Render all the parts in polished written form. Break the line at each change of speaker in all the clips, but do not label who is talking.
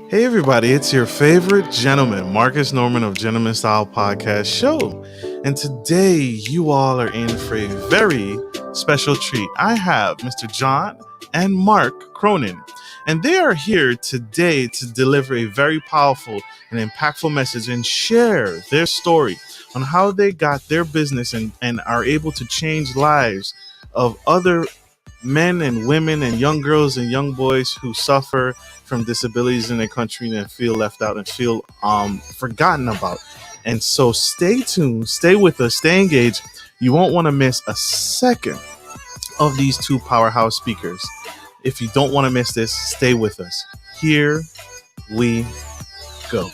Hey everybody, it's your favorite gentleman, Marcus Norman of Gentleman Style Podcast Show. And today you all are in for a very special treat. I have Mr. John and Mark Cronin, and they are here today to deliver a very powerful and impactful message and share their story on how they got their business and are able to change lives of other men and women and young girls and young boys who suffer from disabilities in their country and feel left out and feel forgotten about. And so stay tuned, stay with us, stay engaged. You won't want to miss a second of these two powerhouse speakers. If you don't want to miss this, stay with us. Here we go.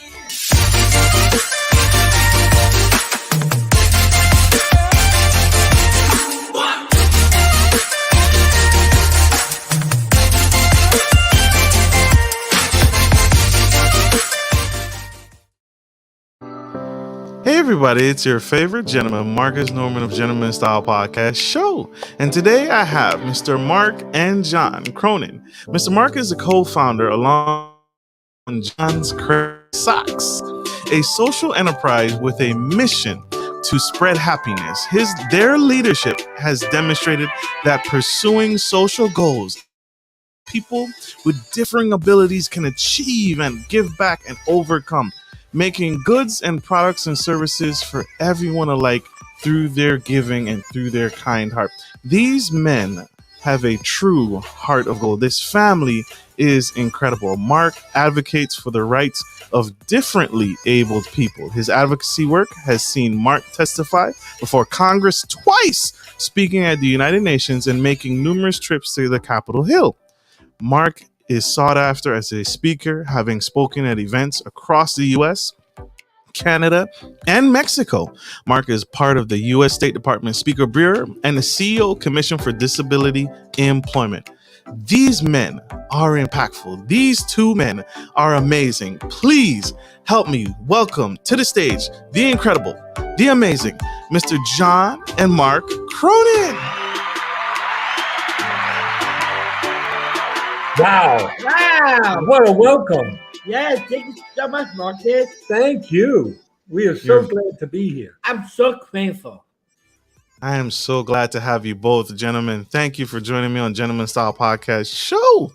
Hey everybody, it's your favorite gentleman, Marcus Norman of Gentleman Style Podcast Show. And today I have Mr. Mark and John Cronin. Mr. Mark is a co-founder along with John's Crazy Socks, a social enterprise with a mission to spread happiness. Their leadership has demonstrated that pursuing social goals people with differing abilities can achieve and give back and overcome, making goods and products and services for everyone alike through their giving and through their kind heart. These men have a true heart of gold. This family is incredible. Mark advocates for the rights of differently abled people. His advocacy work has seen Mark testify before Congress twice, speaking at the United Nations and making numerous trips to the Capitol Hill. Mark is sought after as a speaker, having spoken at events across the U.S., Canada, and Mexico. Mark is part of the U.S. State Department Speaker Bureau and the CEO Commission for Disability Employment. These men are impactful. These two men are amazing. Please help me welcome to the stage the incredible, the amazing Mr. John and Mark Cronin.
Wow.
Wow.
What a welcome.
Yes, thank you so much, Marcus.
Thank you. We are so glad to be here.
I'm so grateful.
I am so glad to have you both, gentlemen. Thank you for joining me on Gentleman Style Podcast Show.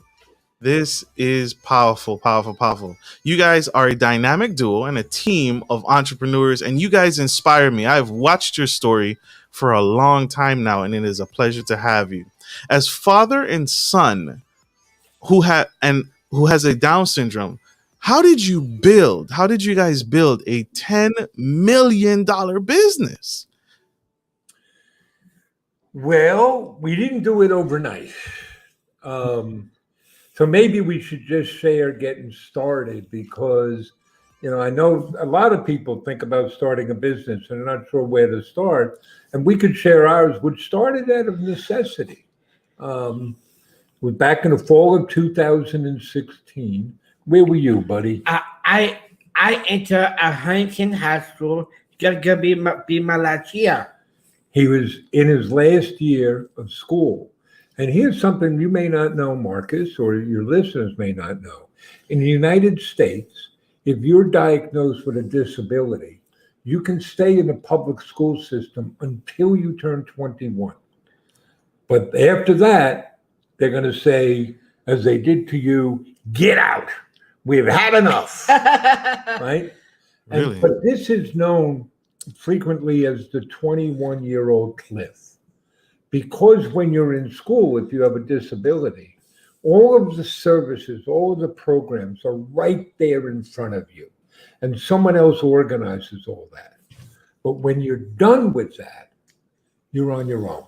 This is powerful, powerful, powerful. You guys are a dynamic duo and a team of entrepreneurs, and you guys inspire me. I've watched your story for a long time now, and it is a pleasure to have you. As father and son who has a Down syndrome, how did you guys build a $10 million business?
Well, we didn't do it overnight. So maybe we should just share getting started because, I know a lot of people think about starting a business and they're not sure where to start. And we could share ours, which started out of necessity. We're back in the fall of 2016. Where were you, buddy?
I entered a Huntington High School. It's gonna be my last year.
He was in his last year of school. And here's something you may not know, Marcus, or your listeners may not know. In the United States, if you're diagnosed with a disability, you can stay in the public school system until you turn 21. But after that, they're going to say, as they did to you, get out. We've had enough. Right?
Really?
But this is known frequently as the 21-year-old cliff. Because when you're in school, if you have a disability, all of the services, all of the programs are right there in front of you. And someone else organizes all that. But when you're done with that, you're on your own.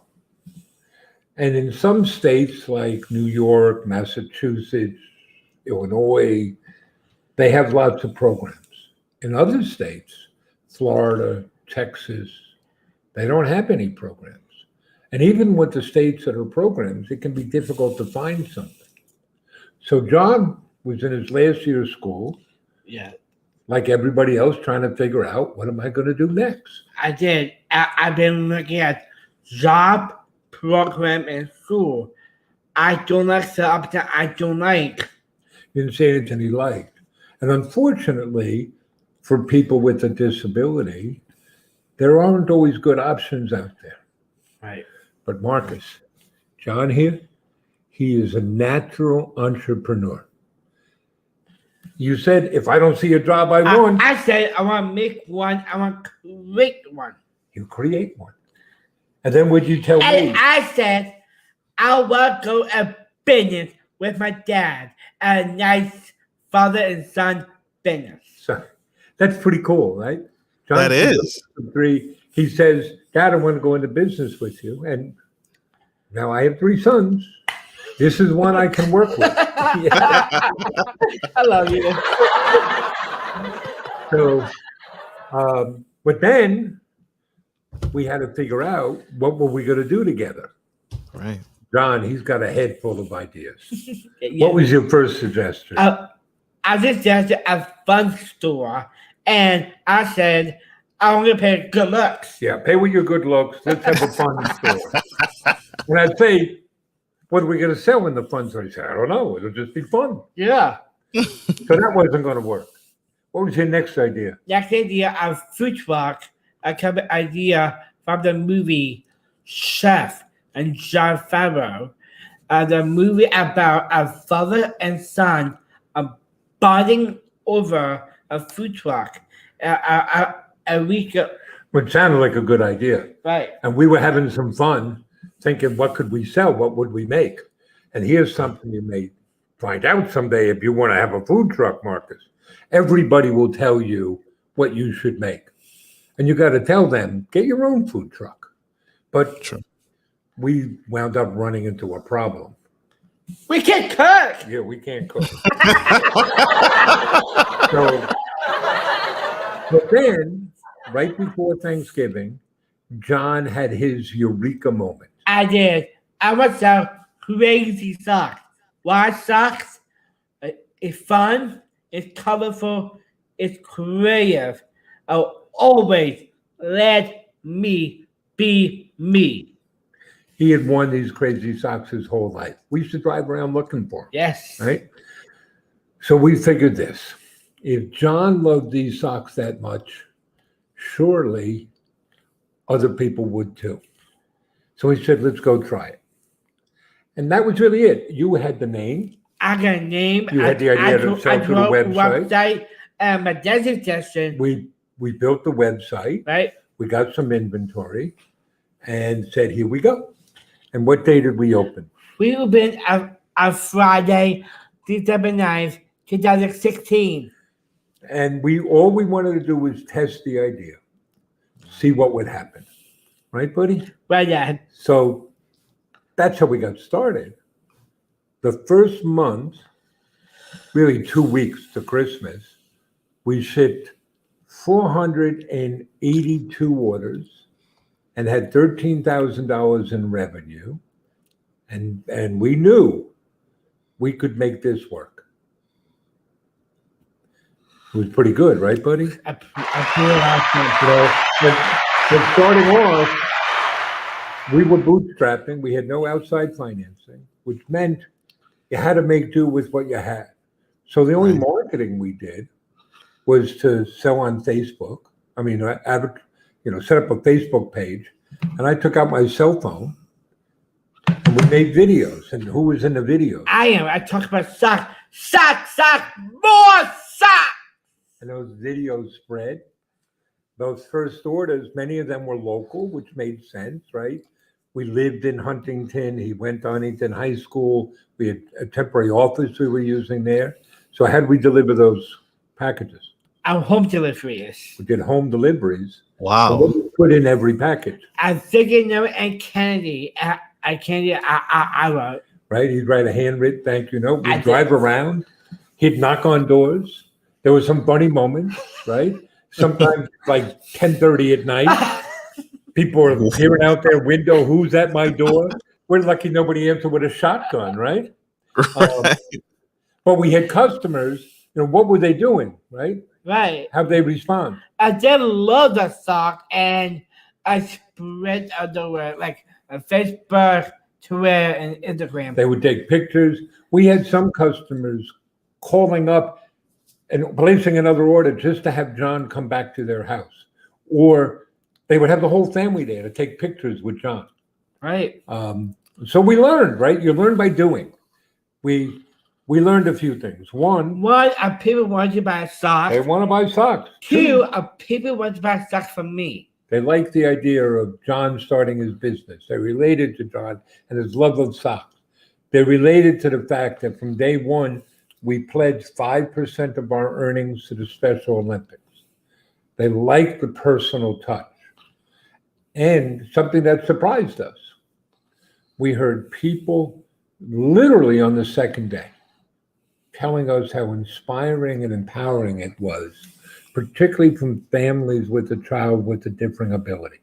And in some states like New York, Massachusetts, Illinois, they have lots of programs. In other states, Florida, Texas, they don't have any programs. And even with the states that are programs, it can be difficult to find something. So John was in his last year of school.
Yeah.
Like everybody else, trying to figure out, what am I going to do next?
I did. I've been looking at job program in school. I don't like the option I don't like.
He didn't say anything he liked. And unfortunately, for people with a disability, there aren't always good options out there.
Right.
But Marcus, John here, he is a natural entrepreneur. You said, if I don't see a job I want,
I said I want to make one. I want to create one.
you create one. And then would you tell
And
me?
I said I want to go a business with my dad. A nice father and son business.
So, that's pretty cool, right? John,
That is.
3. He says, Dad, I want to go into business with you. And now I have 3 sons. This is one I can work with.
I love you.
So, but then we had to figure out what were we going to do together.
Right.
John, he's got a head full of ideas.
Yeah.
What was your first suggestion?
I suggested a fun store, and I said I want to pay good looks.
Yeah, pay with your good looks. Let's have a fun store. And I'd say, what are we going to sell in the fun store? He said, I don't know. It'll just be fun.
Yeah.
So that wasn't going to work. What was your next idea?
Next idea of food truck, I come an idea from the movie Chef and John Favreau. The movie about a father and son bonding over a food truck. A week.
Which sounded like a good idea.
Right.
And we were having some fun thinking, what could we sell? What would we make? And here's something you may find out someday if you want to have a food truck, Marcus. Everybody will tell you what you should make. And you got to tell them, get your own food truck. But
True.
we wound up running into a problem.
We can cook.
Yeah, we can't cook. So, but then, right before Thanksgiving, John had his eureka moment.
I did. I want some crazy socks. Why socks? It's fun. It's colorful. It's creative. Always let me be me.
He had worn these crazy socks his whole life. We used to drive around looking for them.
Yes.
Right? So we figured this. If John loved these socks that much, surely other people would too. So he said, let's go try it. And that was really it. You had the name.
I got a name.
You had the idea to sell through the website.
My dad's suggestion.
We built the website.
Right.
We got some inventory and said, here we go. And what day did we open?
We opened on Friday, December 9th, 2016.
And all we wanted to do was test the idea, see what would happen. Right, buddy?
Right, Dad.
So that's how we got started. The first month, really 2 weeks to Christmas, we shipped 482 orders and had $13,000 in revenue. And we knew we could make this work. It was pretty good, right, buddy?
I feel
But starting off, we were bootstrapping. We had no outside financing, which meant you had to make do with what you had. So the only marketing we did was to sell on Facebook. I mean, set up a Facebook page, and I took out my cell phone, and we made videos. And who was in the videos?
I talk about sock, more sock.
And those videos spread. Those first orders, many of them were local, which made sense, right? We lived in Huntington. He went to Huntington High School. We had a temporary office we were using there. So how did we deliver those packages?
Our home deliveries.
We did home deliveries.
Wow.
So what we put in every package,
I'm thinking of and Kennedy. I wrote.
right? He'd write a handwritten thank you note.
I
We'd drive around. He'd knock on doors. There were some funny moments, right? Sometimes like 10:30 at night, people are peering out their window. Who's at my door? We're lucky nobody answered with a shotgun, right? But we had customers. What were they doing, right?
Right.
How'd they respond?
I did love the sock, and I spread the word like Facebook, Twitter, and Instagram.
They would take pictures. We had some customers calling up and placing another order just to have John come back to their house. Or they would have the whole family there to take pictures with John.
Right.
So we learned, right? You learn by doing. We learned a few things. One,
People want to buy socks.
they want to buy socks.
Two, people want to buy socks from me.
They liked the idea of John starting his business. They related to John and his love of socks. They related to the fact that from day one, we pledged 5% of our earnings to the Special Olympics. They liked the personal touch. And something that surprised us, we heard people literally on the second day telling us how inspiring and empowering it was, particularly from families with a child with a differing ability,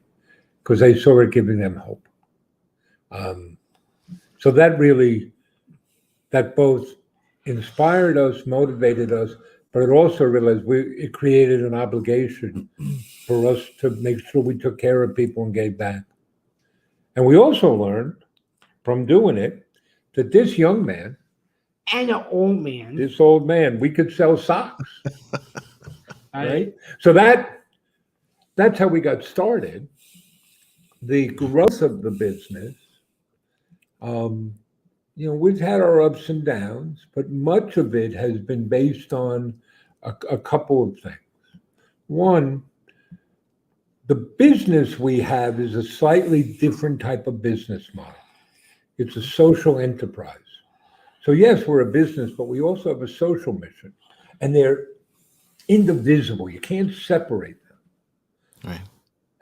because they saw it giving them hope. So that both inspired us, motivated us, but it also realized it created an obligation for us to make sure we took care of people and gave back. And we also learned from doing it that this young man
And an old man.
this old man, we could sell socks, right? So that's how we got started. The growth of the business, we've had our ups and downs, but much of it has been based on a couple of things. One, the business we have is a slightly different type of business model. It's a social enterprise. So yes, we're a business, but we also have a social mission, and they're indivisible. You can't separate them.
Right.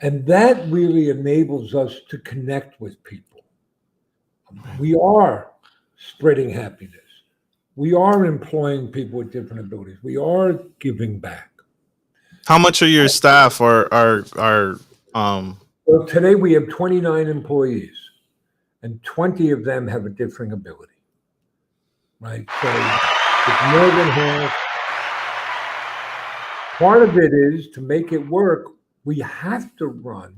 And that really enables us to connect with people. We are spreading happiness. We are employing people with different abilities. We are giving back.
How much of your staff are
Well, today we have 29 employees, and 20 of them have a differing ability. Right? So it's more than half. Part of it is to make it work, we have to run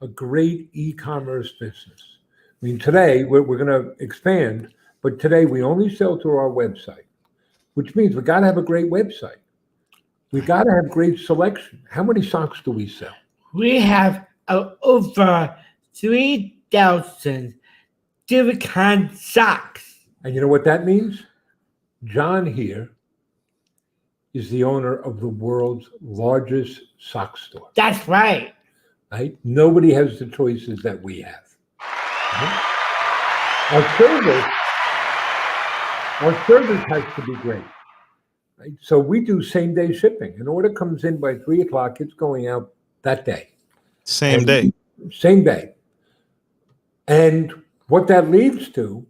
a great e-commerce business. I mean, today we're going to expand, but today we only sell through our website, which means we got to have a great website. We got to have great selection. How many socks do we sell?
We have over 3,000 different kinds of socks.
And you know what that means? John here is the owner of the world's largest sock store.
That's right.
Right? Nobody has the choices that we have. Right? Our service has to be great. Right? So we do same-day shipping. An order comes in by 3 o'clock, it's going out that day.
same day?
Same day. And what that leads to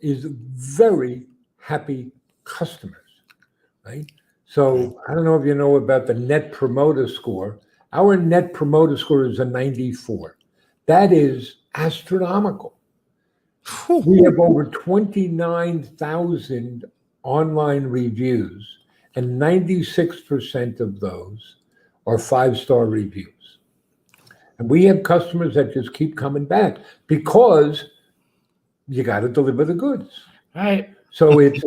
is very happy customers, right? So I don't know if you know about the Net Promoter Score. Our Net Promoter Score is a 94. That is astronomical. We have over 29,000 online reviews, and 96% of those are 5-star reviews. And we have customers that just keep coming back because you got to deliver the goods.
Right.
So it's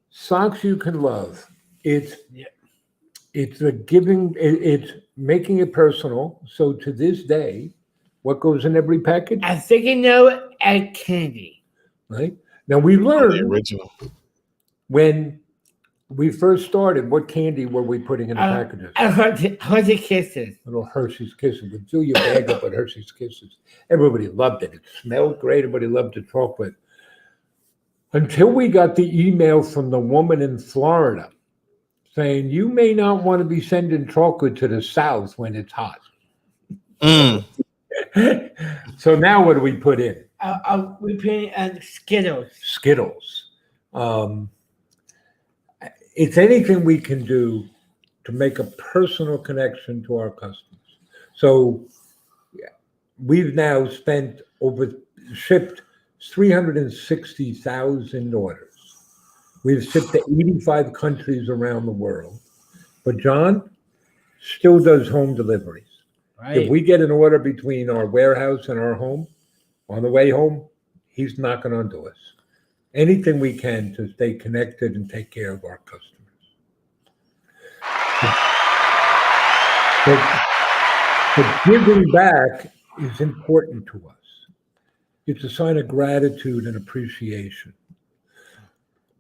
socks you can love. It's the giving. It's making it personal. So to this day, what goes in every package?
I think you know and candy.
Right now, we
The
learned
original.
when we first started what candy were we putting in the packages?
Hershey Kisses.
Little Hershey's Kisses. We'd fill your bag up with Hershey's Kisses. Everybody loved it. It smelled great. Everybody loved the chocolate. Until we got the email from the woman in Florida saying, you may not want to be sending chocolate to the South when it's hot. So now what do we put in?
We put in Skittles.
Skittles. It's anything we can do to make a personal connection to our customers. So we've now shipped 360,000 orders. We've shipped to 85 countries around the world. But John still does home deliveries.
Right.
If we get an order between our warehouse and our home, on the way home, he's knocking on doors. Anything we can to stay connected and take care of our customers. But giving back is important to us. It's a sign of gratitude and appreciation.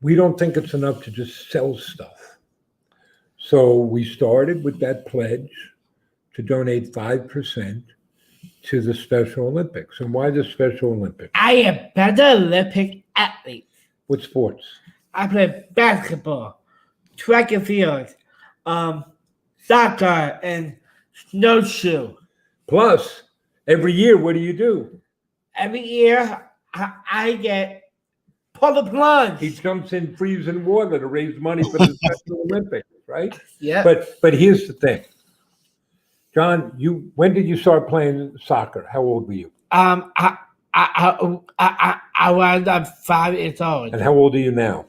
We don't think it's enough to just sell stuff. So we started with that pledge to donate 5% to the Special Olympics. And why the Special Olympics?
I am better Olympic athlete.
What sports?
I play basketball, track and field, soccer, and snowshoe.
Plus, every year, what do?
Every year, I get pull the plunge.
He jumps in freezing water to raise money for the Special Olympics, right?
Yeah.
But here's the thing. John, when did you start playing soccer? How old were you?
I was 5 years old.
And how old are you now?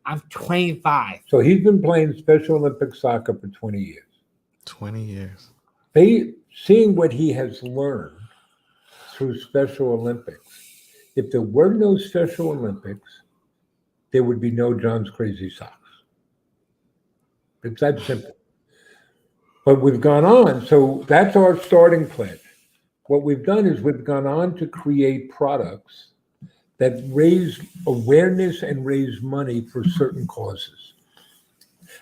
I'm 25.
So he's been playing Special Olympic soccer for 20 years.
20 years.
Seeing what he has learned through Special Olympics. If there were no Special Olympics, there would be no John's Crazy Socks. It's that simple. But we've gone on, so that's our starting pledge. What we've done is we've gone on to create products that raise awareness and raise money for certain causes.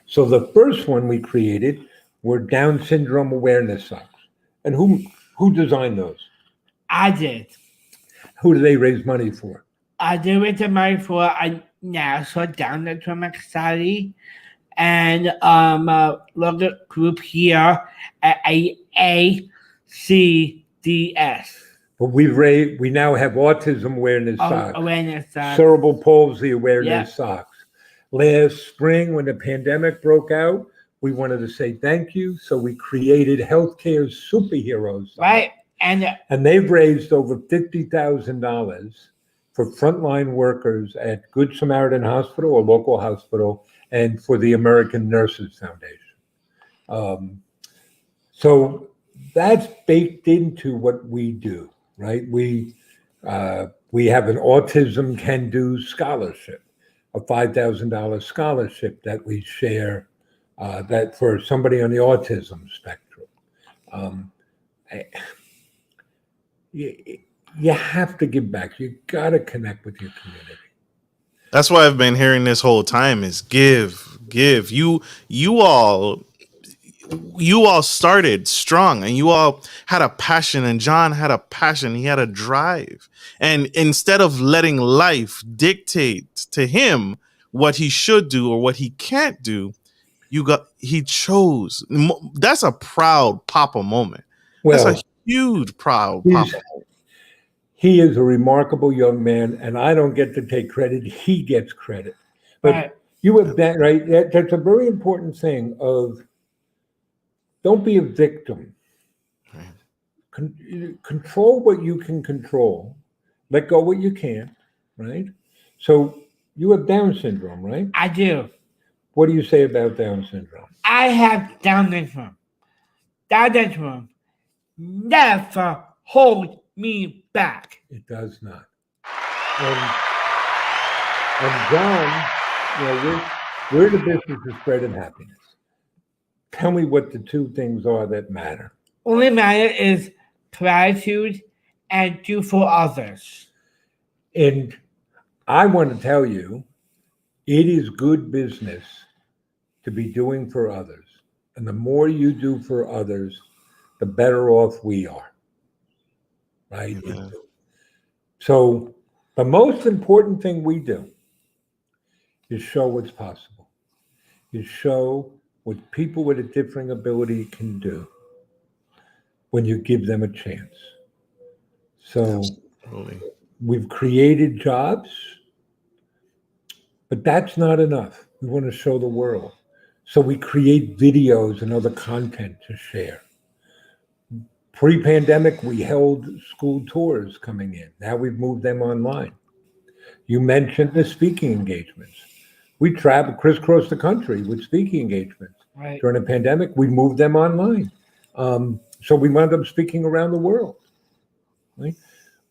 So the first one we created were Down syndrome awareness socks. And who designed those?
I did.
Who do they raise money for?
I did raise money for a National Down Syndrome Society and a local group here at ACDS.
But we now have autism awareness socks,
Awareness socks.
cerebral palsy awareness
Yeah.
socks. Last spring, when the pandemic broke out, we wanted to say thank you, so we created healthcare superheroes socks.
Right. And
they've raised over $50,000 for frontline workers at Good Samaritan Hospital, a local hospital, and for the American Nurses Foundation. So that's baked into what we do, right? We have an Autism Can Do scholarship, a $5,000 scholarship that we share that for somebody on the autism spectrum. You have to give back. You got to connect with your community.
That's why I've been hearing this whole time is give. You all started strong and you all had a passion, and John had a passion. He had a drive. And instead of letting life dictate to him what he should do or what he can't do, he chose. That's a proud Papa moment.
Well,
that's a huge proud Papa.
He is a remarkable young man, and I don't get to take credit. He gets credit. But
right.
You have that, right? That's a very important thing of don't be a victim. Right. Control what you can control. Let go what you can't, right? So you have Down syndrome, right?
I do.
What do you say about Down syndrome?
I have Down syndrome. Down syndrome never hold me back.
It does not. And John, we're the business of spreading happiness. Tell me what the two things are that matter.
Only matter is gratitude and do for others.
And I want to tell you, it is good business to be doing for others. And the more you do for others, the better off we are. Right? Yeah. So the most important thing we do is show what's possible. Is show what people with a differing ability can do when you give them a chance. So absolutely. We've created jobs, but that's not enough. We want to show the world. So we create videos and other content to share. Pre-pandemic, we held school tours coming in. Now we've moved them online. You mentioned the speaking engagements. We traveled crisscross the country with speaking engagements. Right. During the pandemic, we moved them online. So we wound up speaking around the world. Right?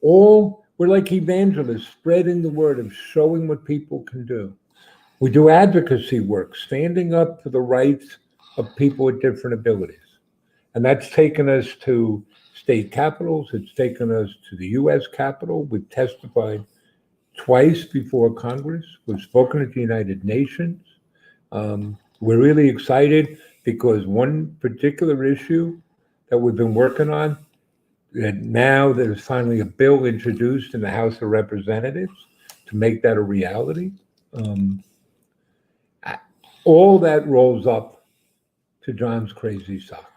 We're like evangelists, spreading the word of showing what people can do. We do advocacy work, standing up for the rights of people with different abilities. And that's taken us to state capitals. It's taken us to the U.S. Capitol. We've testified twice before Congress. We've spoken at the United Nations. We're really excited because one particular issue that we've been working on, that now there's finally a bill introduced in the House of Representatives to make that a reality. All that rolls up to John's crazy socks.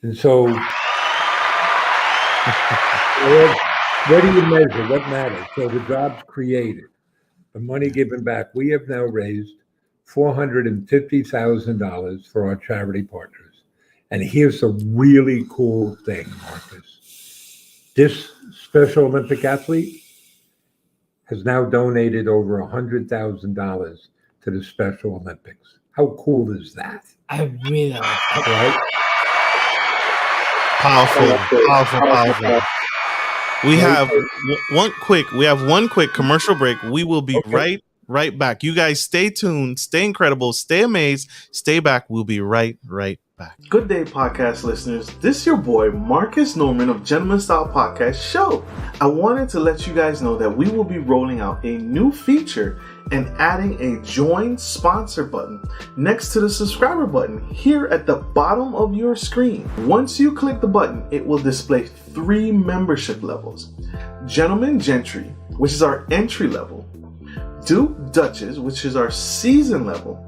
And so, what do you measure? What matters? So the jobs created, the money given back. We have now raised $450,000 for our charity partners. And here's a really cool thing, Marcus. This Special Olympic athlete has now donated over $100,000 to the Special Olympics. How cool is that?
I really like that.
Right?
Powerful. We have one quick commercial break. We will be right back. You guys stay tuned, stay incredible, stay amazed, stay back. We'll be right back. Good day, podcast listeners. This is your boy, Marcus Norman of Gentleman Style Podcast Show. I wanted to let you guys know that we will be rolling out a new feature and adding a join sponsor button next to the subscriber button here at the bottom of your screen. Once you click the button, it will display 3 membership levels. Gentleman Gentry, which is our entry level, Duke Duchess, which is our season level,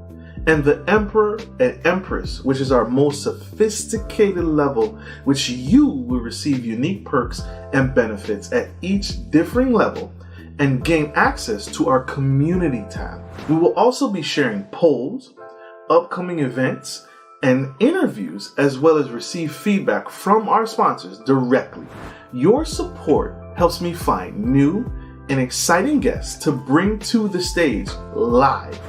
and the Emperor and Empress, which is our most sophisticated level, which you will receive unique perks and benefits at each differing level and gain access to our community tab. We will also be sharing polls, upcoming events, and interviews, as well as receive feedback from our sponsors directly. Your support helps me find new and exciting guests to bring to the stage live.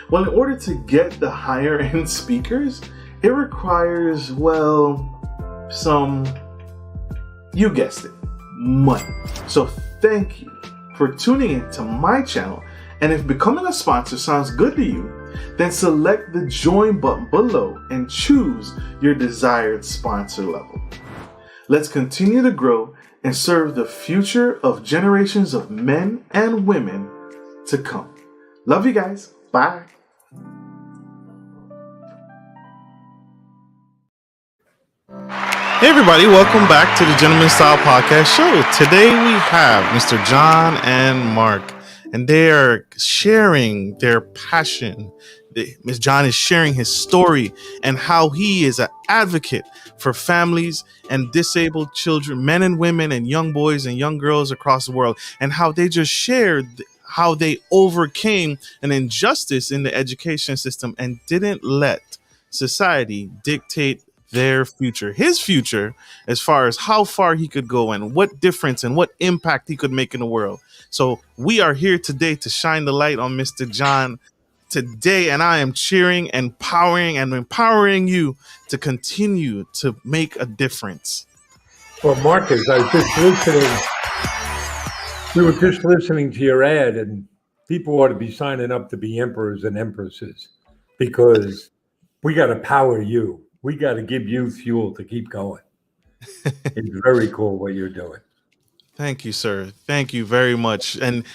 Well, in order to get the higher end speakers, it requires, you guessed it, money. So thank you for tuning in to my channel. And if becoming a sponsor sounds good to you, then select the join button below and choose your desired sponsor level. Let's continue to grow and serve the future of generations of men and women to come. Love you guys. Bye. Hey everybody, welcome back to the Gentleman Style Podcast Show. Today we have Mr. John and Mark, and they are sharing their passion. Ms. John is sharing his story and how he is an advocate for families and disabled children, men and women and young boys and young girls across the world, and how they just shared how they overcame an injustice in the education system and didn't let society dictate their future, his future, as far as how far he could go and what difference and what impact he could make in the world. So we are here today to shine the light on Mr. John today, and I am cheering and empowering you to continue to make a difference.
Well, Marcus, I was just listening. We were just listening to your ad, and people ought to be signing up to be emperors and empresses because we got to power you. We got to give you fuel to keep going. It's very cool what you're doing.
Thank you, sir. Thank you very much. And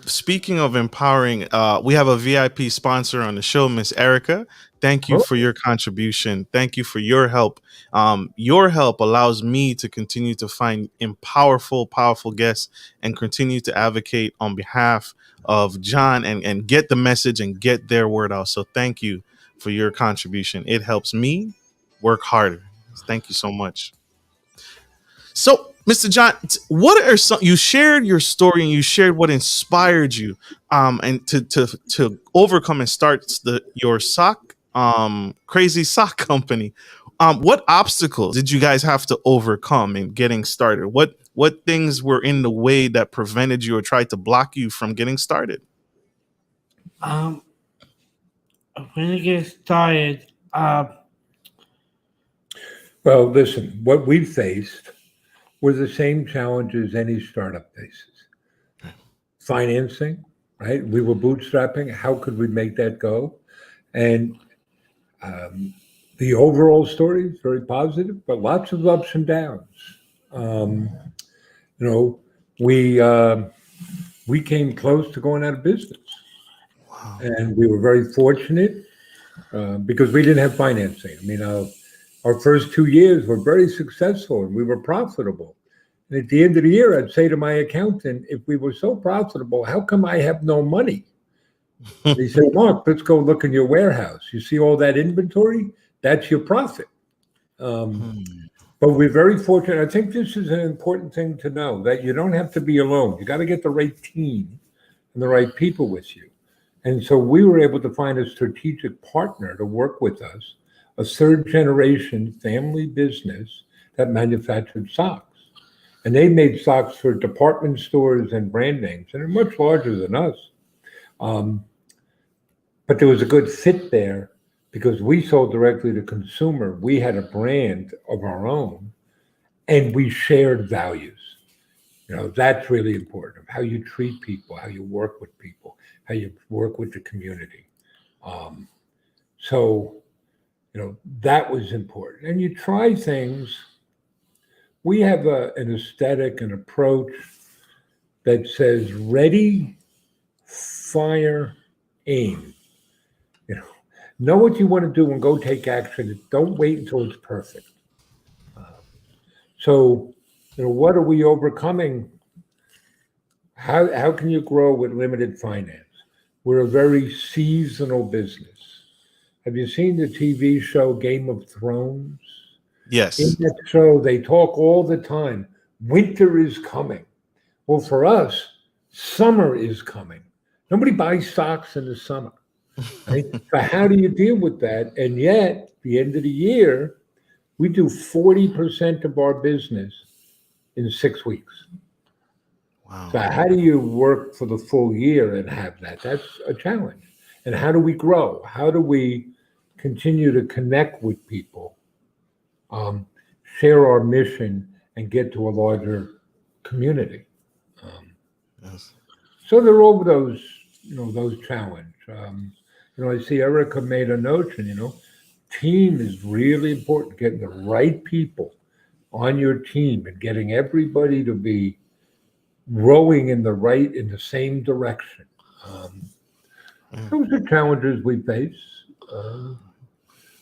speaking of empowering, we have a VIP sponsor on the show, Miss Erica. Thank you for your contribution. Thank you for your help. Your help allows me to continue to find powerful guests and continue to advocate on behalf of John and get the message and get their word out. So thank you for your contribution. It helps me work harder. Thank you so much. So, Mr. John, what are some? You shared your story and you shared what inspired you, and to overcome and start your crazy sock company. What obstacles did you guys have to overcome in getting started? What things were in the way that prevented you or tried to block you from getting started?
When I get started,
well, listen, what we faced were the same challenges any startup faces. Financing, right? We were bootstrapping. How could we make that go? And The overall story is very positive, but lots of ups and downs. Um, you know, we came close to going out of business,
Wow.
and we were very fortunate because we didn't have financing. I mean, our first 2 years were very successful, and we were profitable. And at the end of the year, I'd say to my accountant, if we were so profitable, how come I have no money? He said, Mark, let's go look in your warehouse. You see all that inventory? That's your profit. But we're very fortunate. I think this is an important thing to know, that you don't have to be alone. You got to get the right team and the right people with you. And so we were able to find a strategic partner to work with us, a third generation family business that manufactured socks. And they made socks for department stores and brand names, and they're much larger than us. But there was a good fit there because we sold directly to consumer. We had a brand of our own, and we shared values. That's really important, of how you treat people, how you work with people, how you work with the community. So, that was important. And you try things. We have an aesthetic, an approach that says ready, fire, aim. Know what you want to do and go take action. Don't wait until it's perfect. So, what are we overcoming? How can you grow with limited finance? We're a very seasonal business. Have you seen the TV show Game of Thrones?
Yes.
In that show, they talk all the time. Winter is coming. Well, for us, summer is coming. Nobody buys socks in the summer. Right? So how do you deal with that? And yet, at the end of the year, we do 40% of our business in 6 weeks.
Wow.
So how do you work for the full year and have that? That's a challenge. And how do we grow? How do we continue to connect with people, share our mission, and get to a larger community?
Yes.
So there are all those challenges. I see Erica made a notion, team is really important, getting the right people on your team and getting everybody to be rowing in the same direction. Those are challenges we face.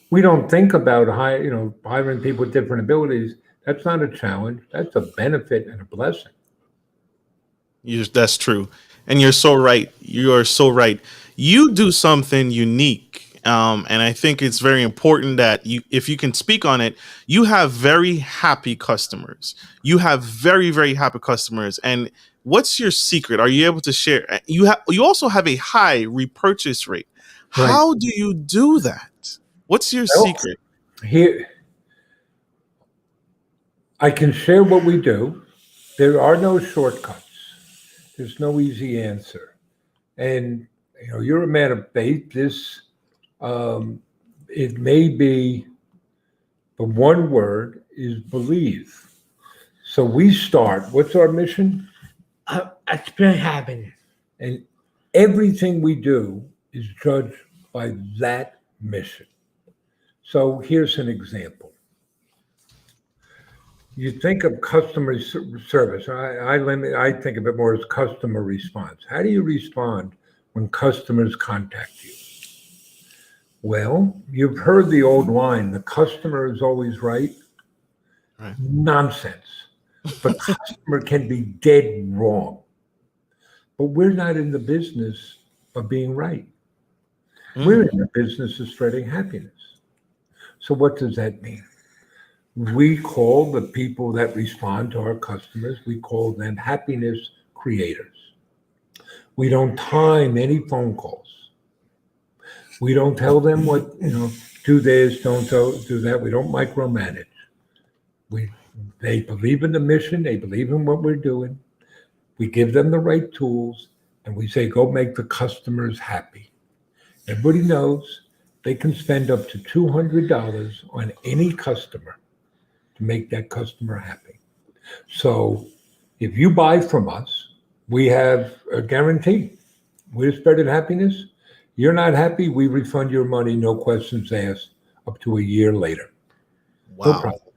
We don't think about hiring people with different abilities. That's not a challenge. That's a benefit and a blessing.
That's true. And you're so right. You are so right. You do something unique. And I think it's very important that if you can speak on it, you have very happy customers. You have very, very happy customers. And what's your secret? Are you able to share? You also have a high repurchase rate.
Right.
How do you do that? What's your secret?
Here, I can share what we do. There are no shortcuts. There's no easy answer. And you're a man of faith. This it may be the one word is believe. So we start. What's our mission?
Experience happiness.
And everything we do is judged by that mission. So here's an example. You think of customer service. I think of it more as customer response. How do you respond when customers contact you? Well, you've heard the old line, the customer is always right.
Right.
Nonsense. The customer can be dead wrong. But we're not in the business of being right. We're in the business of spreading happiness. So what does that mean? We call the people that respond to our customers, we call them happiness creators. We don't time any phone calls. We don't tell them what, do this, don't do that. We don't micromanage. They believe in the mission. They believe in what we're doing. We give them the right tools, and we say, go make the customers happy. Everybody knows they can spend up to $200 on any customer to make that customer happy. So if you buy from us, we have a guarantee. We're spreading happiness. You're not happy, we refund your money, no questions asked. up to a year later. No
Wow.
problem.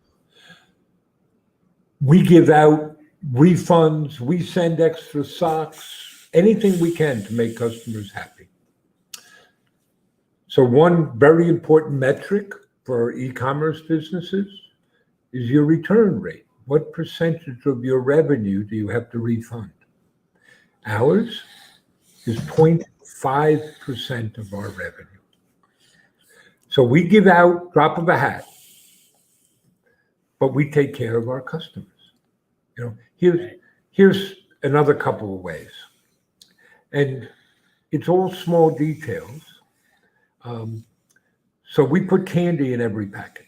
We give out refunds. We send extra socks, anything we can to make customers happy. So one very important metric for e-commerce businesses is your return rate. What percentage of your revenue do you have to refund? Ours is 0.5% of our revenue. So we give out drop of a hat, but we take care of our customers. Here's another couple of ways. And it's all small details. So we put candy in every package.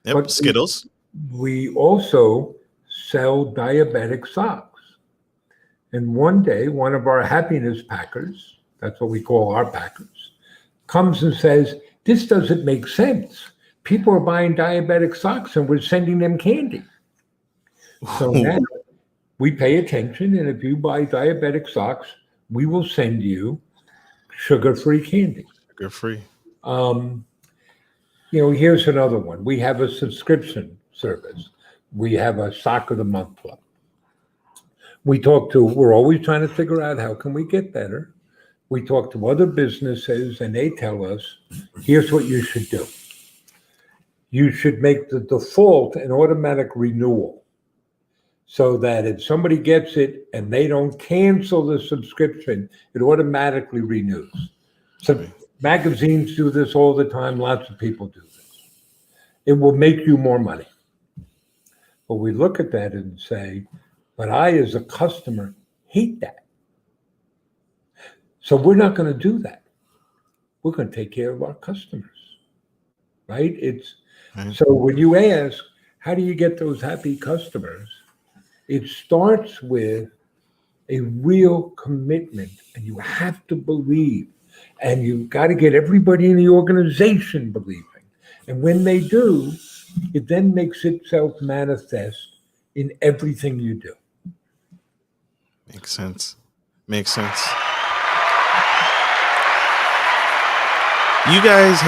Yep.
But
Skittles.
We also sell diabetic socks. And one day, one of our happiness packers, that's what we call our packers, comes and says, this doesn't make sense. People are buying diabetic socks and we're sending them candy. So now we pay attention, and if you buy diabetic socks, we will send you sugar-free candy.
Sugar-free.
Here's another one. We have a subscription service. We have a Sock of the Month club. We're always trying to figure out how can we get better. We talk to other businesses and they tell us, here's what you should do. You should make the default an automatic renewal so that if somebody gets it and they don't cancel the subscription, it automatically renews. So magazines do this all the time. Lots of people do this. It will make you more money. But we look at that and say, but I, as a customer, hate that. So we're not going to do that. We're going to take care of our customers, right? So when you ask, how do you get those happy customers? It starts with a real commitment, and you have to believe, and you've got to get everybody in the organization believing. And when they do, it then makes itself manifest in everything you do.
Makes sense. Makes sense. You guys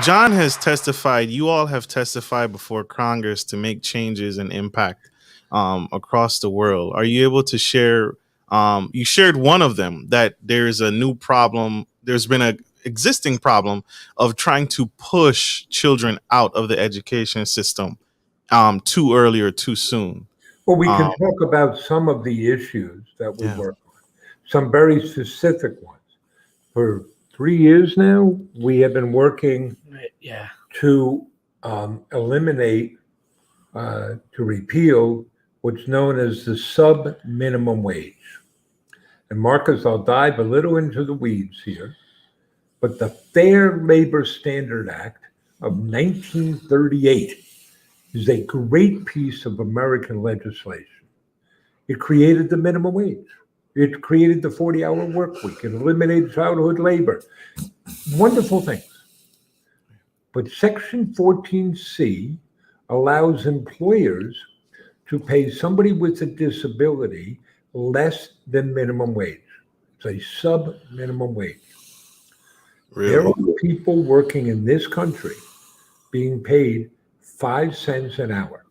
John has testified, you all have testified before Congress to make changes and impact across the world. Are you able to share, you shared one of them, that there's a new problem, there's been an existing problem of trying to push children out of the education system too early or too soon.
Well, we can talk about some of the issues that we work on, some very specific ones. For 3 years now, we have been working to eliminate, to repeal what's known as the sub-minimum wage. And Marcus, I'll dive a little into the weeds here, but the Fair Labor Standard Act of 1938 is a great piece of American legislation. It created the minimum wage. It created the 40-hour work week. It eliminated childhood labor. Wonderful things. But Section 14C allows employers to pay somebody with a disability less than minimum wage. It's a sub-minimum wage.
Really?
There are people working in this country being paid 5 cents an hour.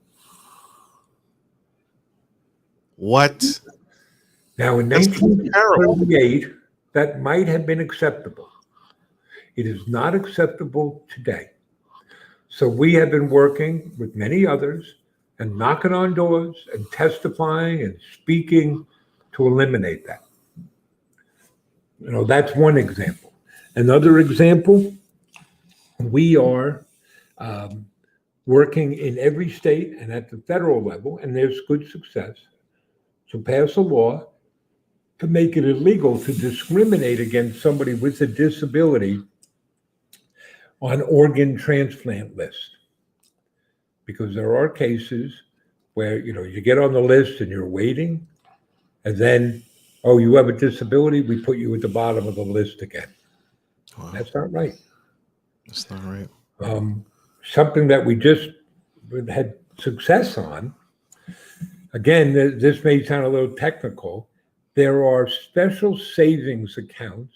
What?
Now, in
That's
1938, that might have been acceptable. It is not acceptable today. So we have been working with many others and knocking on doors and testifying and speaking to eliminate that. That's one example. Another example, we are working in every state and at the federal level, and there's good success, to pass a law to make it illegal to discriminate against somebody with a disability on organ transplant lists. Because there are cases where, you get on the list and you're waiting, and then, oh, you have a disability, we put you at the bottom of the list again. Wow. That's not right.
That's not right.
Something that we just had success on, again, this may sound a little technical, there are special savings accounts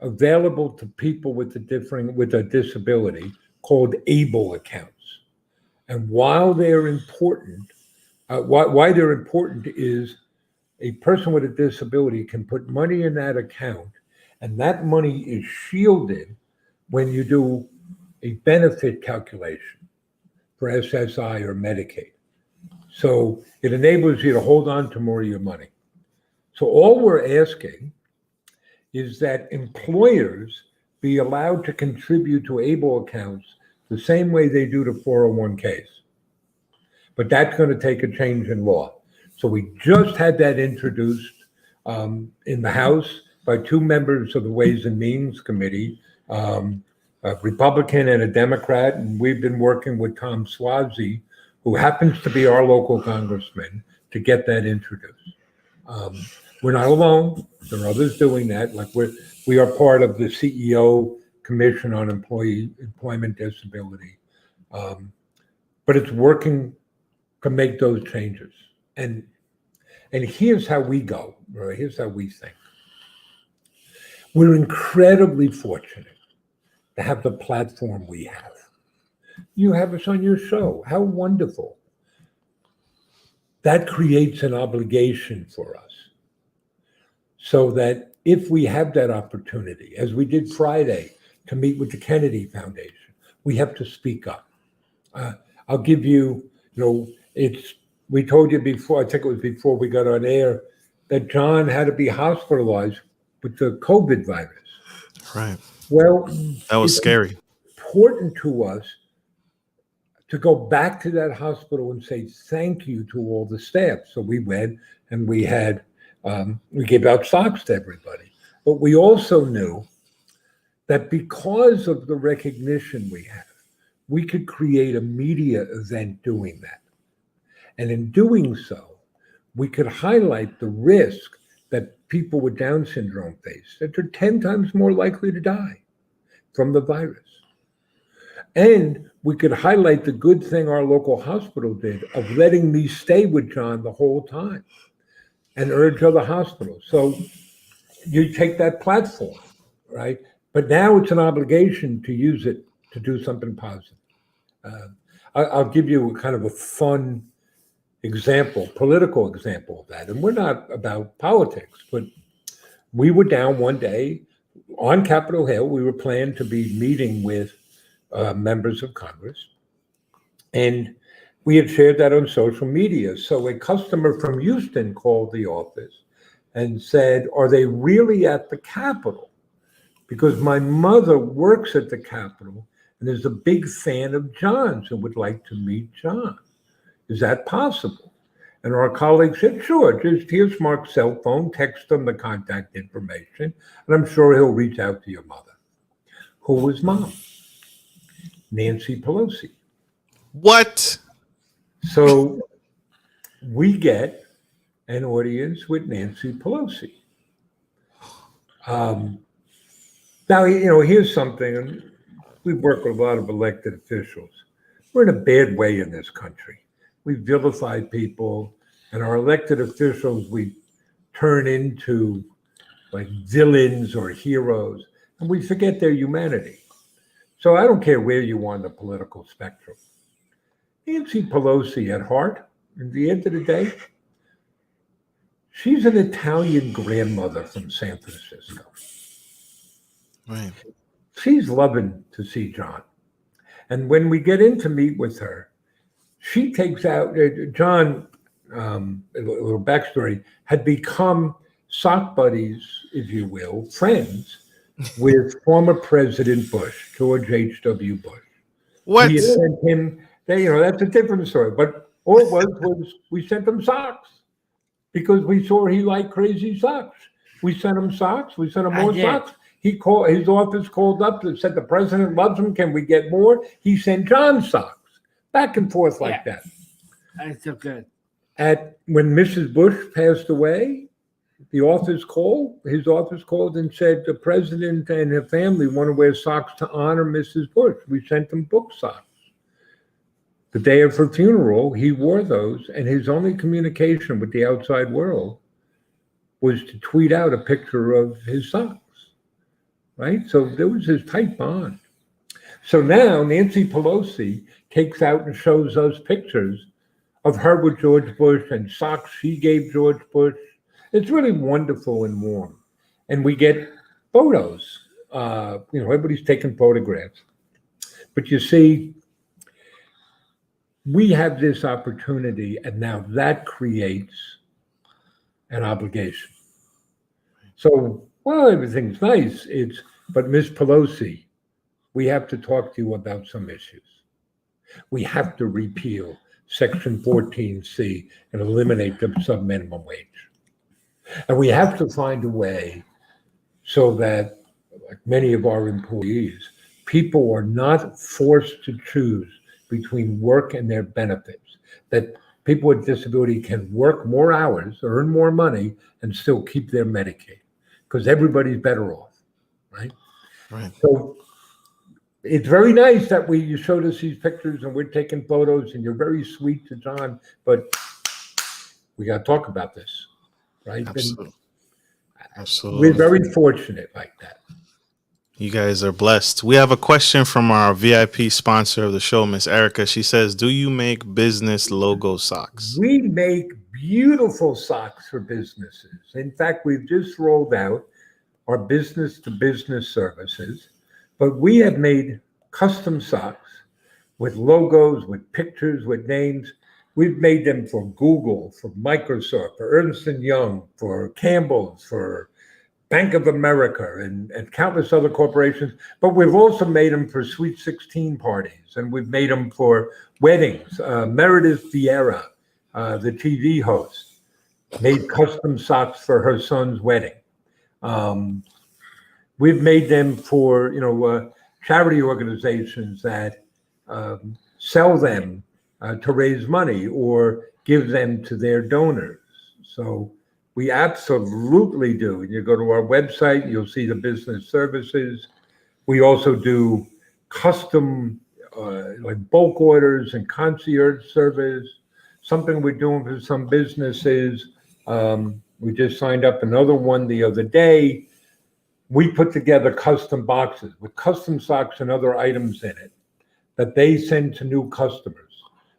available to people with a disability called ABLE accounts. And while they're important, why they're important is a person with a disability can put money in that account, and that money is shielded when you do a benefit calculation for SSI or Medicaid. So it enables you to hold on to more of your money. So all we're asking is that employers be allowed to contribute to ABLE accounts the same way they do to 401ks. But that's going to take a change in law. So we just had that introduced in the House by two members of the Ways and Means Committee, a Republican and a Democrat, and we've been working with Tom Suozzi, who happens to be our local congressman, to get that introduced. We're not alone. There are others doing that. Like we are part of the CEO Commission on Employment Disability. But it's working to make those changes. And here's how we go, right? Here's how we think. We're incredibly fortunate to have the platform we have. You have us on your show. How wonderful. That creates an obligation for us. So that if we have that opportunity, as we did Friday, to meet with the Kennedy Foundation, we have to speak up. I'll give you, we told you before, I think it was before we got on air, that John had to be hospitalized with the COVID virus.
Right.
Well,
that was scary.
Important to us to go back to that hospital and say thank you to all the staff. So we went and we gave out socks to everybody. But we also knew that because of the recognition we have, we could create a media event doing that. And in doing so, we could highlight the risk that people with Down syndrome face, that they're 10 times more likely to die from the virus. And we could highlight the good thing our local hospital did of letting me stay with John the whole time and urge other hospitals. So you take that platform, right? But now it's an obligation to use it to do something positive. I'll give you kind of a fun example, political example of that. And we're not about politics, but we were down one day on Capitol Hill. We were planning to be meeting with members of Congress. And we had shared that on social media. So a customer from Houston called the office and said, are they really at the Capitol? Because my mother works at the Capitol and is a big fan of John's and would like to meet John. Is that possible? And our colleague said, sure, just here's Mark's cell phone, text him the contact information, and I'm sure he'll reach out to your mother. Who was mom? Nancy Pelosi.
What?
So we get an audience with Nancy Pelosi. Now, here's something, and we work with a lot of elected officials. We're in a bad way in this country. We vilify people, and our elected officials, we turn into like villains or heroes, and we forget their humanity. So I don't care where you are on the political spectrum. Nancy Pelosi at heart, at the end of the day, she's an Italian grandmother from San Francisco.
Right.
She's loving to see John. And when we get in to meet with her, she takes out, John, a little backstory, had become sock buddies, if you will, friends with former President Bush, George H.W. Bush.
What?
We sent him, that's a different story. But all it was we sent him socks because we saw he liked crazy socks. We sent him socks. We sent him more socks. His office called up and said, the president loves him. Can we get more? He sent John socks. Back and forth like that.
That's so good.
When Mrs. Bush passed away, his office called and said the president and her family want to wear socks to honor Mrs. Bush. We sent them book socks. The day of her funeral, he wore those, and his only communication with the outside world was to tweet out a picture of his socks. right? So there was this tight bond. So now Nancy Pelosi takes out and shows us pictures of her with George Bush and socks she gave George Bush. It's really wonderful and warm. And we get photos. Everybody's taking photographs. But you see, we have this opportunity, and now that creates an obligation. So, well, everything's nice. But Ms. Pelosi, we have to talk to you about some issues. We have to repeal Section 14C and eliminate the sub-minimum wage. And we have to find a way so that, like many of our employees, people are not forced to choose between work and their benefits, that people with disability can work more hours, earn more money, and still keep their Medicaid, because everybody's better off, right?
Right.
So it's very nice that you showed us these pictures and we're taking photos, and you're very sweet to John, but we got to talk about this, right?
Absolutely.
We're very fortunate like that.
You guys are blessed. We have a question from our VIP sponsor of the show, Miss Erica. She says, do you make business logo socks?
We make beautiful socks for businesses. In fact, we've just rolled out our business-to-business services, but we have made custom socks with logos, with pictures, with names. We've made them for Google, for Microsoft, for Ernst & Young, for Campbell's, for Bank of America, and countless other corporations. But we've also made them for Sweet 16 parties, and we've made them for weddings. Meredith Vieira, the TV host, made custom socks for her son's wedding. We've made them for charity organizations that sell them to raise money or give them to their donors. So we absolutely do. And you go to our website, you'll see the business services. We also do custom like bulk orders and concierge service. Something we're doing for some businesses. We just signed up another one the other day. We put together custom boxes with custom socks and other items in it that they send to new customers.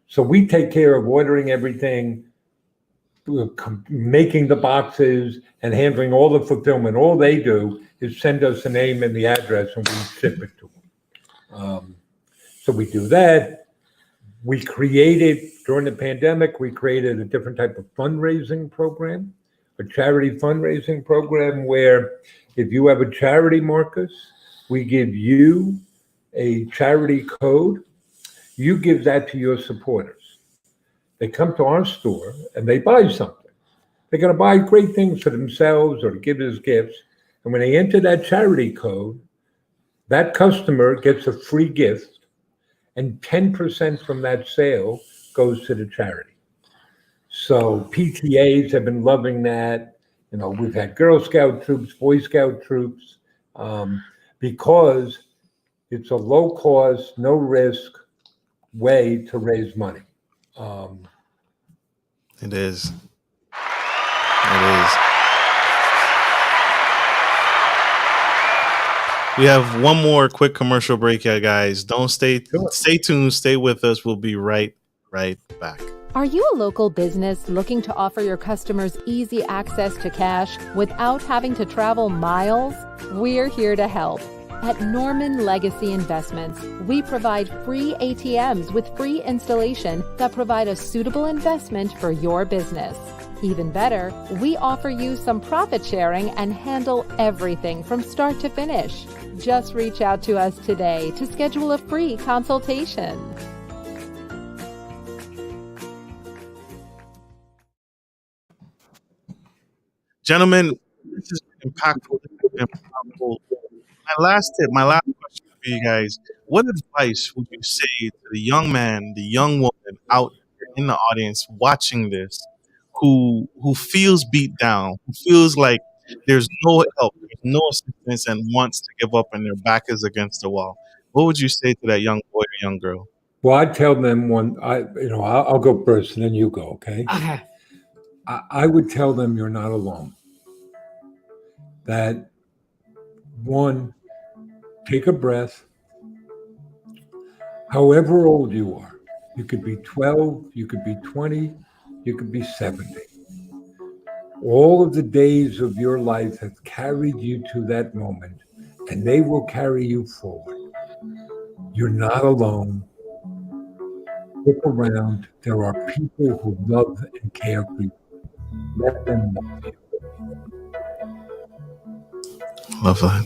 So we take care of ordering everything, making the boxes, and handling all the fulfillment. All they do is send us the name and the address, and we ship it to them. So we do that. During the pandemic, we created a different type of fundraising program, a charity fundraising program where if you have a charity, Marcus, we give you a charity code. You give that to your supporters. They come to our store and they buy something. They're going to buy great things for themselves or to give as gifts. And when they enter that charity code, that customer gets a free gift, and 10% from that sale goes to the charity. So PTAs have been loving that. We've had Girl Scout troops, Boy Scout troops, because it's a low cost, no risk way to raise money.
It is. It is. We have one more quick commercial break here, guys. Don't stay tuned. Stay with us. We'll be right back.
Are you a local business looking to offer your customers easy access to cash without having to travel miles? We're here to help. At Norman Legacy Investments, we provide free ATMs with free installation that provide a suitable investment for your business. Even better, we offer you some profit sharing and handle everything from start to finish. Just reach out to us today to schedule a free consultation.
Gentlemen, this is impactful. My last question for you guys: what advice would you say to the young man, the young woman out there in the audience watching this, who feels beat down, who feels like there's no help, there's no assistance, and wants to give up, and their back is against the wall? What would you say to that young boy or young girl?
Well, I tell them I'll go first and then you go, okay? I would tell them you're not alone. That one, take a breath. However old you are, you could be 12, you could be 20, you could be 70. All of the days of your life have carried you to that moment, and they will carry you forward. You're not alone. Look around. There are people who love and care for you. Let them love you.
Love that.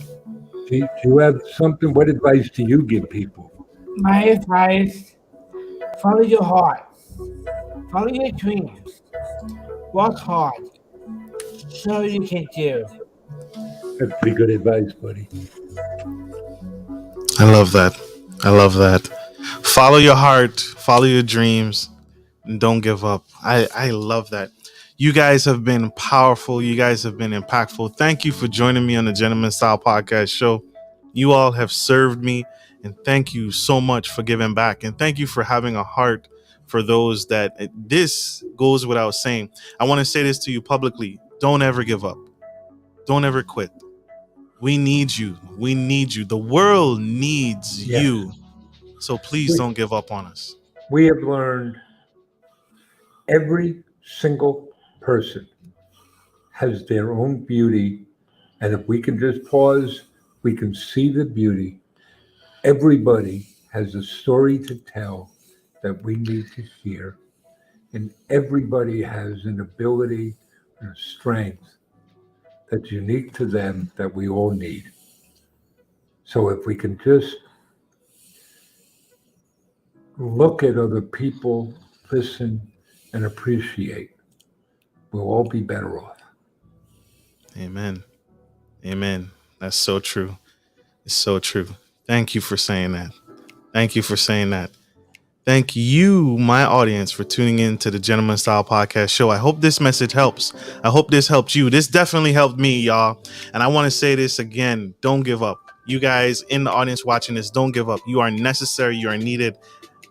Do you have something? What advice do you give people?
My advice: follow your heart, follow your dreams, work hard, so you can do.
That's pretty good advice, buddy.
I love that. I love that. Follow your heart, follow your dreams, and don't give up. I love that. You guys have been powerful. You guys have been impactful. Thank you for joining me on the Gentleman Style Podcast show. You all have served me, and thank you so much for giving back. And thank you for having a heart for those that this goes without saying. I want to say this to you publicly. Don't ever give up. Don't ever quit. We need you. We need you. The world needs you. So please don't give up on us.
We have learned every single person has their own beauty. And if we can just pause, we can see the beauty. Everybody has a story to tell that we need to hear. And everybody has an ability and a strength that's unique to them that we all need. So if we can just look at other people, listen, and appreciate, we'll all be better off.
Amen. Amen. That's so true. It's so true. Thank you for saying that. Thank you for saying that. Thank you, my audience, for tuning in to the Gentleman Style Podcast show. I hope this message helps. I hope this helped you. This definitely helped me, y'all. And I want to say this again. Don't give up. You guys in the audience watching this, don't give up. You are necessary. You are needed.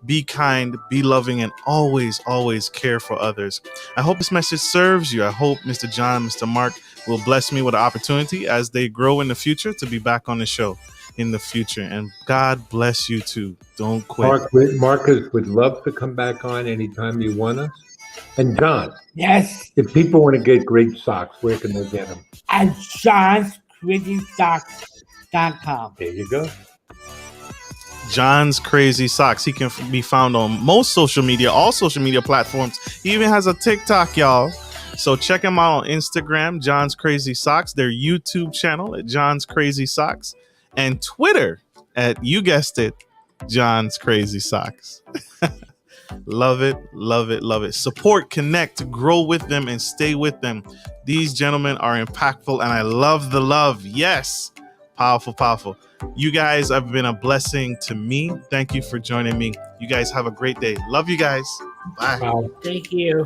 Be kind, be loving, and always, always care for others. I hope this message serves you. I hope Mr. John, Mr. Mark will bless me with an opportunity as they grow in the future to be back on the show in the future. And God bless you too. Don't quit.
Marcus would love to come back on anytime you want us. And John,
Yes,
if people want to get great socks, where can they get them?
at johnscrazySocks.com.
There you go.
John's Crazy Socks. He can be found on most social media, all social media platforms. He even has a TikTok, y'all. So check him out on Instagram, John's Crazy Socks, their YouTube channel at John's Crazy Socks, and Twitter at, you guessed it, John's Crazy Socks. Love it, love it, love it. Support, connect, grow with them, and stay with them. These gentlemen are impactful, and I love the love. Yes. Powerful, powerful. You guys have been a blessing to me. Thank you for joining me. You guys have a great day. Love you guys. Bye.
Wow.
Thank you.